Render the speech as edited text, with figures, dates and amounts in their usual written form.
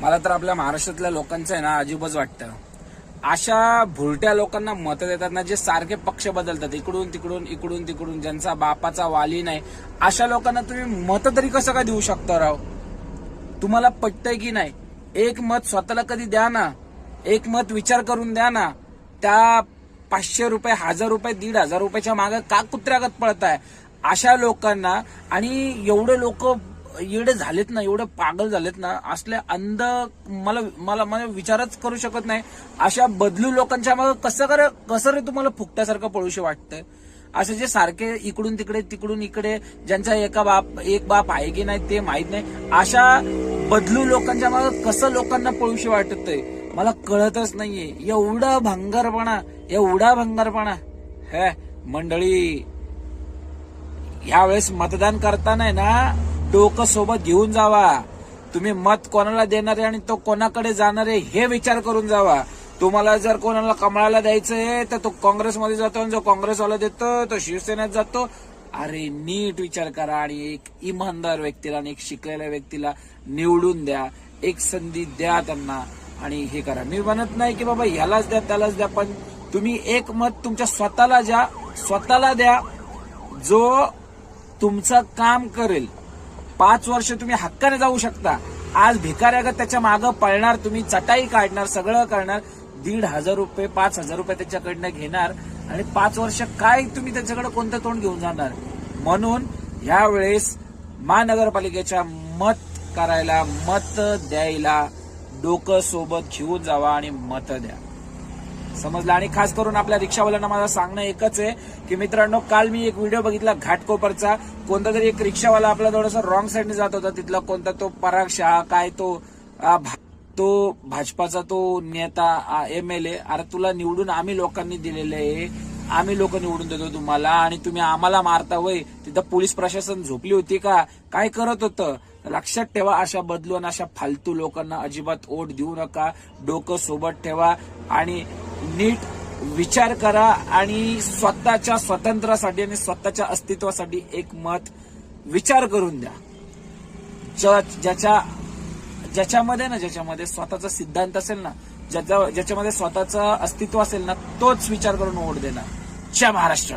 मला तर आपल्या महाराष्ट्रातल्या लोकांचं आहे ना अजिबच वाटतं. अशा भुरट्या लोकांना मतं देतात ना, जे सारखे पक्ष बदलतात इकडून तिकडून इकडून तिकडून, ज्यांचा बापाचा वाली नाही, अशा लोकांना तुम्ही मतं तरी कसं काय देऊ शकता राव? तुम्हाला पटतंय की नाही? एक मत स्वतःला कधी द्या ना, एक मत विचार करून द्या ना. त्या 500 रुपये, 1000 रुपये, 1500 रुपयाच्या मागे का कुत्र्यागत पळताय अशा लोकांना? आणि एवढे लोक येडे झालेत ना, एवढे पागल झालेत ना, असले अंध मला मला मला विचारच करू शकत नाही. अशा बदलू लोकांच्या मागे कसं रे तुम्हाला फुकट्यासारखं पळूशी वाटतंय? असे जे सारखे इकडून तिकडे तिकडून इकडे, ज्यांचा एक बाप आहे की नाही ते माहित नाही, अशा बदलू लोकांच्या मागे कसं लोकांना पळूशी वाटतंय मला कळतच नाहीये. एवढा भंगारपणा हे मंडळी. यावेळेस मतदान करताना ना डोकं सोबत घेऊन जावा. तुम्ही मत कोणाला देणार आहे आणि तो कोणाकडे जाणार आहे हे विचार करून जावा. तुम्हाला जर कोणाला कमळाला द्यायचंय तर तो काँग्रेसमध्ये जातो, आणि जो काँग्रेसवाला देतो तो शिवसेनेत जातो. अरे नीट विचार करा आणि एक इमानदार व्यक्तीला आणि एक शिकलेल्या व्यक्तीला निवडून द्या. एक संधी द्या त्यांना आणि हे करा. मी म्हणत नाही की बाबा ह्यालाच द्या त्यालाच द्या, पण तुम्ही एक मत तुमच्या स्वतःला द्या जो तुमचं काम करेल. 5 वर्ष तुम्ही हक्काने जाऊ शकता. आज भिकाऱ्यागत त्याच्या मागं पळणार, तुम्ही चटाई काढणार, सगळं करणार, 1500 रुपये 5000 रुपये त्याच्याकडनं घेणार, आणि 5 वर्ष काय तुम्ही त्याच्याकडे कोणतं तोंड घेऊन जाणार? म्हणून यावेळेस महानगरपालिकेच्या मत द्यायला डोकं सोबत घेऊन जावा आणि मत द्या. समजलं? आणि खास करून आपल्या रिक्षावाल्यांना माझं सांगणं एकच आहे की मित्रांनो, काल मी एक व्हिडिओ बघितला घाटकोपरचा. कोणता तरी एक रिक्षावाला आपला थोडासा रॉंग साईडने जात होता. तिथला कोणता तो पराग शहा काय तो भाजपाचा तो नेता MLA. अरे तुला निवडून आम्ही लोकांनी दिलेलं आहे, आम्ही लोक निवडून देतो तुम्हाला, आणि तुम्ही आम्हाला मारता वय? तिथं पोलीस प्रशासन झोपली होती का? काय करत होतं? लक्षात ठेवा, अशा बदलू आणि अशा फालतू लोकांना अजिबात वोट देऊ नका. डोकं सोबत ठेवा आणि नीट विचार करा, आणि स्वतःच्या स्वातंत्र्यासाठी आणि स्वतःच्या अस्तित्वासाठी एक मत विचार करून द्या. ज्याच्यामध्ये स्वतःचा सिद्धांत असेल ना, ज्याच्यामध्ये स्वतःचं अस्तित्व असेल ना, तोच विचार करून वोट देणार. जय महाराष्ट्र.